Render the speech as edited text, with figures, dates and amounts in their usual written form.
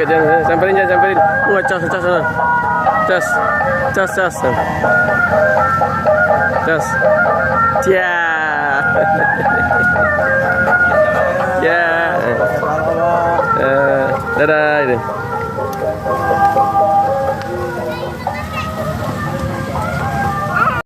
jangan samperin, jangan samperin. Wah, cas, cas, cas, cas, cas, cas. Ya, ya. Dadah ini.